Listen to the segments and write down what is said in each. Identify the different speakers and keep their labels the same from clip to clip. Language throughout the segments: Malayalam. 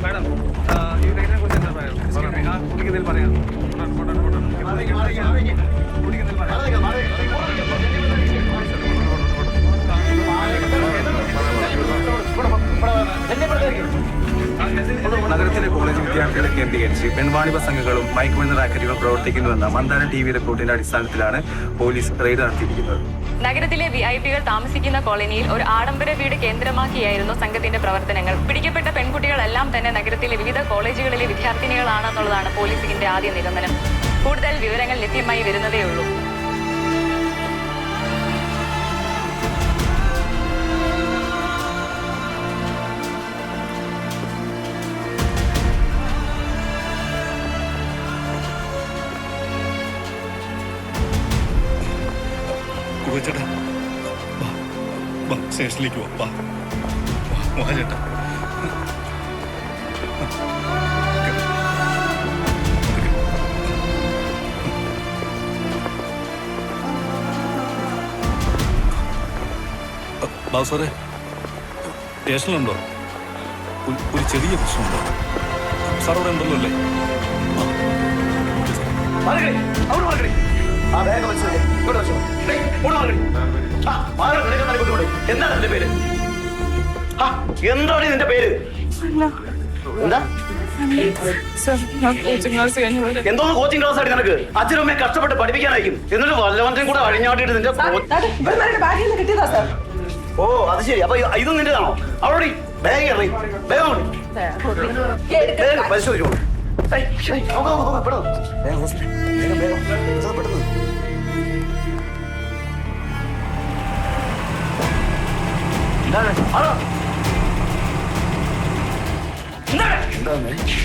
Speaker 1: മാഡം ഈ റൈഡിനെ കുറിച്ച് എന്താ പറയാം? കുടിക്കുന്നതിൽ പറയാം. കുടിക്കുന്നതിൽ പറയാം. നഗരത്തിലെ കോളേജ് വിദ്യാർത്ഥികളെ കേന്ദ്രീകരിച്ച് പെൺവാണിഭ സംഘങ്ങളും മയക്കുമരുന്ന് റാക്കറ്റുകളും പ്രവർത്തിക്കുന്നുവെന്ന മന്ദാരം TV റിപ്പോർട്ടിന്റെ അടിസ്ഥാനത്തിലാണ് പോലീസ് റെയ്ഡ് നടത്തിയിരിക്കുന്നത്.
Speaker 2: നഗരത്തിലെ VIP-കൾ താമസിക്കുന്ന കോളനിയിൽ ഒരു ആഡംബര വീട് കേന്ദ്രമാക്കിയായിരുന്നു സംഘത്തിന്റെ പ്രവർത്തനങ്ങൾ. പിടിക്കപ്പെട്ട പെൺകുട്ടികളെല്ലാം തന്നെ നഗരത്തിലെ വിവിധ കോളേജുകളിലെ വിദ്യാർത്ഥിനികളാണെന്നുള്ളതാണ് പോലീസിന്റെ ആദ്യ നിഗമനം. കൂടുതൽ വിവരങ്ങൾ ലഭ്യമായി വരുന്നതേയുള്ളൂ.
Speaker 3: ചേട്ടാ വാ സ്റ്റേഷനിലേക്ക് വാ ചേട്ടാ. ബാബു സാറേ സ്റ്റേഷനിലുണ്ടോ? ഒരു ചെറിയ പ്രശ്നമുണ്ടോ? സാർ അവിടെ ഉണ്ടല്ലോ അല്ലേ?
Speaker 4: എന്താണ് നിന്റെ പേര്? എന്താണ് നിന്റെ പേര്? എന്താ എന്തോന്ന് കോച്ചിങ് ക്ലാസ് ആയിട്ട് നിനക്ക്? അച്ഛനും അമ്മയെ കഷ്ടപ്പെട്ട് പഠിപ്പിക്കാനായിരിക്കും, എന്നിട്ട് വല്ലവന്റെയും കൂടെ അഴിഞ്ഞാട്ടിട്ട് നിന്റെ ഓ അത് ശരി. അപ്പൊ ഇതും നിന്റെതാണോ? അവിടെ ബാഗ് ഇറങ്ങി വേഗം പരിശോധിച്ചോളൂ.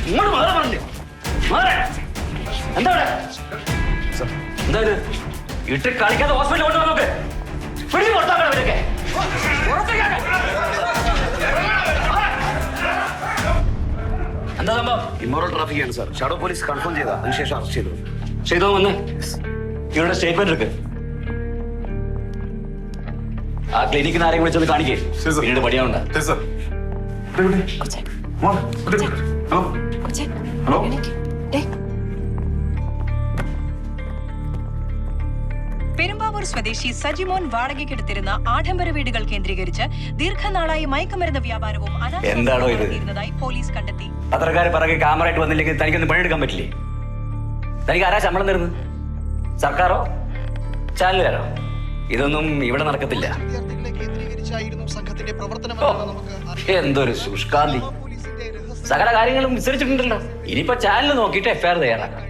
Speaker 4: ഇങ്ങോട്ട് മാറാൻ പറഞ്ഞില്ലേ? എന്താ എന്താ ഇട്ട് കളിക്കാതെ ഹോസ്പിറ്റലിൽ കൊണ്ടുപോകാൻ നോക്ക്. പിടി പുറത്താക്കണം ഇവരൊക്കെ. എന്താ സംഭവം? ഇമ്മോറൽ ട്രാഫിക് ആണ് സാർ. ഷാഡോ പോലീസ് കൺഫേം ചെയ്താ അതിനുശേഷം അറസ്റ്റ് ചെയ്തു. ചെയ്തോ വന്ന് ഇവരുടെ സ്റ്റേറ്റ്മെന്റ് എടുക്ക്. ആ ക്ലിനിക്കിൽ ആരെയും വിളിച്ചൊന്ന് കാണിക്കേ. പിന്നീട് പടിയാവുണ്ട.
Speaker 5: പെരുമ്പാവൂർ സ്വദേശി സജിമോൻ വാടകയ്ക്കെടുത്തിരുന്ന ആഡംബര വീടുകൾ കേന്ദ്രീകരിച്ച് ദീർഘനാളായി മയക്കുമരുന്ന് വ്യാപാരവും
Speaker 4: എന്താണോ ഇത്
Speaker 5: പോലീസ് കണ്ടെത്തി.
Speaker 4: പത്രക്കാരെ പിറകെ ക്യാമറയായിട്ട് വന്നില്ലെങ്കിൽ തനിക്കൊന്ന് പണിയെടുക്കാൻ പറ്റില്ലേ? തനിക്ക് ആരാ ശമ്പളം തരുന്നത്? സർക്കാരോ ചാനലുകാരോ? ഇതൊന്നും ഇവിടെ നടക്കത്തില്ല. എന്തൊരു ശുഷ്കാന്തി! സകല കാര്യങ്ങളും വിസ്തരിച്ചിട്ടുണ്ടല്ലോ. ഇനിയിപ്പോ ചാനൽ നോക്കിയിട്ട് FIR തയ്യാറാക്കാം.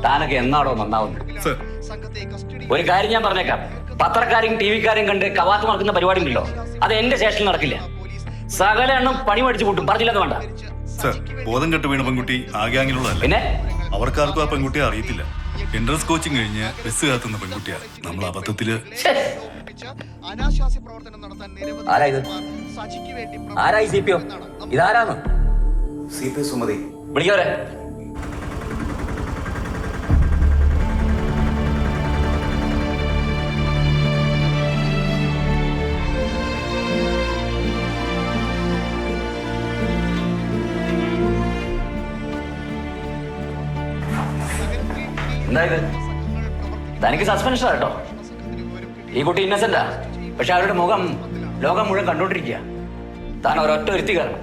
Speaker 4: താനൊക്കെ എന്നാടോ നന്നാവുന്നത്? ഒരു കാര്യം ഞാൻ പറഞ്ഞേക്കാം, പത്രക്കാരെയും TV-ക്കാരെയും കണ്ട് കവാത്ത് നടക്കുന്ന പരിപാടി ഉണ്ടല്ലോ, അത് എന്റെ സ്റ്റേഷനിൽ നടക്കില്ല. സകല എണ്ണം പണി മേടിച്ചു കൂട്ടും. പറഞ്ഞില്ലെന്ന് വേണ്ട.
Speaker 3: ബോധം കെട്ട് വീണ പെൺകുട്ടി ആകെ അങ്ങനെയുള്ളതല്ല.
Speaker 4: പിന്നെ
Speaker 3: അവർക്കാർക്കും ആ പെൺകുട്ടിയെ അറിയത്തില്ല. എൻട്രൻസ് കോച്ചിങ് കഴിഞ്ഞ് ബസ് കാത്തുന്ന പെൺകുട്ടിയാണ്. നമ്മൾ അബദ്ധത്തില്
Speaker 4: ആരാ ഈ CPO? ഇതാരാന്ന്?
Speaker 1: CP സുമതി.
Speaker 4: വിളിക്കവരെ. എന്തായത്? തനിക്ക് സസ്പെൻഷൻ കേട്ടോ. ഈ കുട്ടി ഇന്നസെന്റാ, പക്ഷെ അവരുടെ മുഖം ലോകം മുഴുവൻ കണ്ടോണ്ടിരിക്കുക. താൻ ഒരൊറ്റ ഒരുത്തി കാരണം.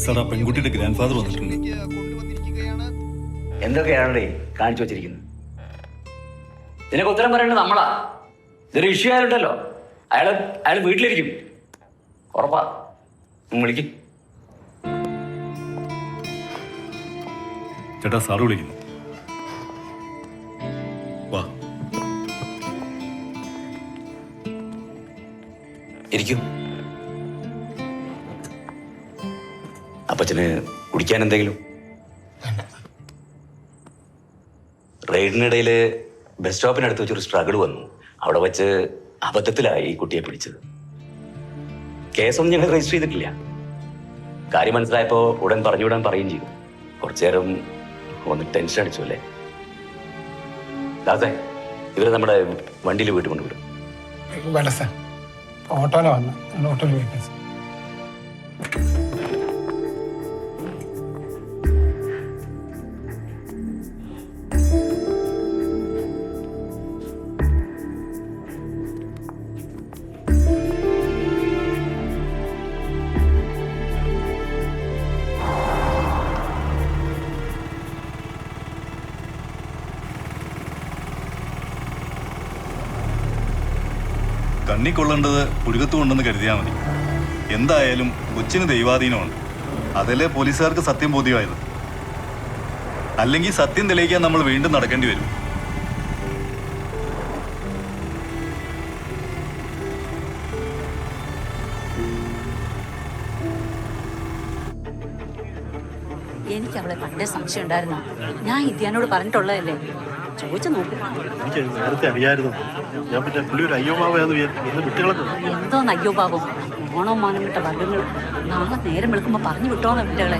Speaker 3: സാർ, ആ പെൺകുട്ടിയുടെ ഗ്രാൻഡ് ഫാദർ വന്നിട്ടുണ്ട്.
Speaker 4: എന്തൊക്കെയാണേ കാണിച്ചു വച്ചിരിക്കുന്നത്? ഇതിനൊക്കെ ഉത്തരം പറയേണ്ടത് നമ്മളാ. ഇതൊരു ഇഷ്യൂ ആയിട്ടുണ്ടല്ലോ. അയാള് വീട്ടിലിരിക്കും. ഉറപ്പാ. വിളിക്കും.
Speaker 3: ചേട്ടാ, സാറ് വിളിക്കുന്നു. വാ
Speaker 4: ഇരിക്കും. അപ്പച്ചന് കുടിക്കാൻ എന്തെങ്കിലും? റെയ്ഡിനിടയിൽ ബസ് സ്റ്റോപ്പിനടുത്ത് വെച്ചൊരു സ്ട്രഗിൾ വന്നു. അവിടെ വെച്ച് അബദ്ധത്തിലായി ഈ കുട്ടിയെ പിടിച്ചത്. കേസൊന്നും ഞങ്ങൾ രജിസ്റ്റർ ചെയ്തിട്ടില്ല. കാര്യം മനസ്സിലായപ്പോൾ ഉടൻ പറഞ്ഞുവിടാൻ പറയുകയും ചെയ്തു. കുറച്ചു നേരം ഒന്ന് ടെൻഷൻ അടിച്ചു അല്ലേ? ദാസേ, ഇവരെ നമ്മുടെ വണ്ടിയിൽ വീട്ടിൽ കൊണ്ടുവിടും.
Speaker 6: വേണ്ട സാർ, ഓട്ടോയിലാണ് വന്നത്. ഓട്ടോയിൽ പോയി സാർ.
Speaker 3: കണ്ണി കൊള്ളേണ്ടത് പുരുകത്തുകൊണ്ടെന്ന് കരുതിയാൽ മതി. എന്തായാലും കൊച്ചിന് ദൈവാധീനമുണ്ട്. അതല്ലേ പോലീസുകാർക്ക് സത്യം ബോധ്യമായത്. അല്ലെങ്കിൽ സത്യം തെളിയിക്കാൻ നമ്മൾ വീണ്ടും നടക്കേണ്ടി വരും.
Speaker 7: എനിക്ക് അവളെ പണ്ടേ സംശയം ഉണ്ടായിരുന്നു. ഞാൻ ഇദ്യാനോട് പറഞ്ഞിട്ടുള്ളതല്ലേ, ചോദിച്ചു നോക്ക്.
Speaker 8: എനിക്ക് നേരത്തെ അറിയായിരുന്നു. ഞാൻ പിന്നെ പുള്ളി ഒരു അയ്യോബാവയാന്ന് വിട്ടുകളഞ്ഞു.
Speaker 7: എന്തോന്ന് അയ്യോ പാപം, ഓണോ മാനം വിട്ട വർഗ്ഗങ്ങൾ നാളെ നേരം വെളുക്കുമ്പോ പറഞ്ഞു വിട്ടോന്ന് വിട്ടുകളെ.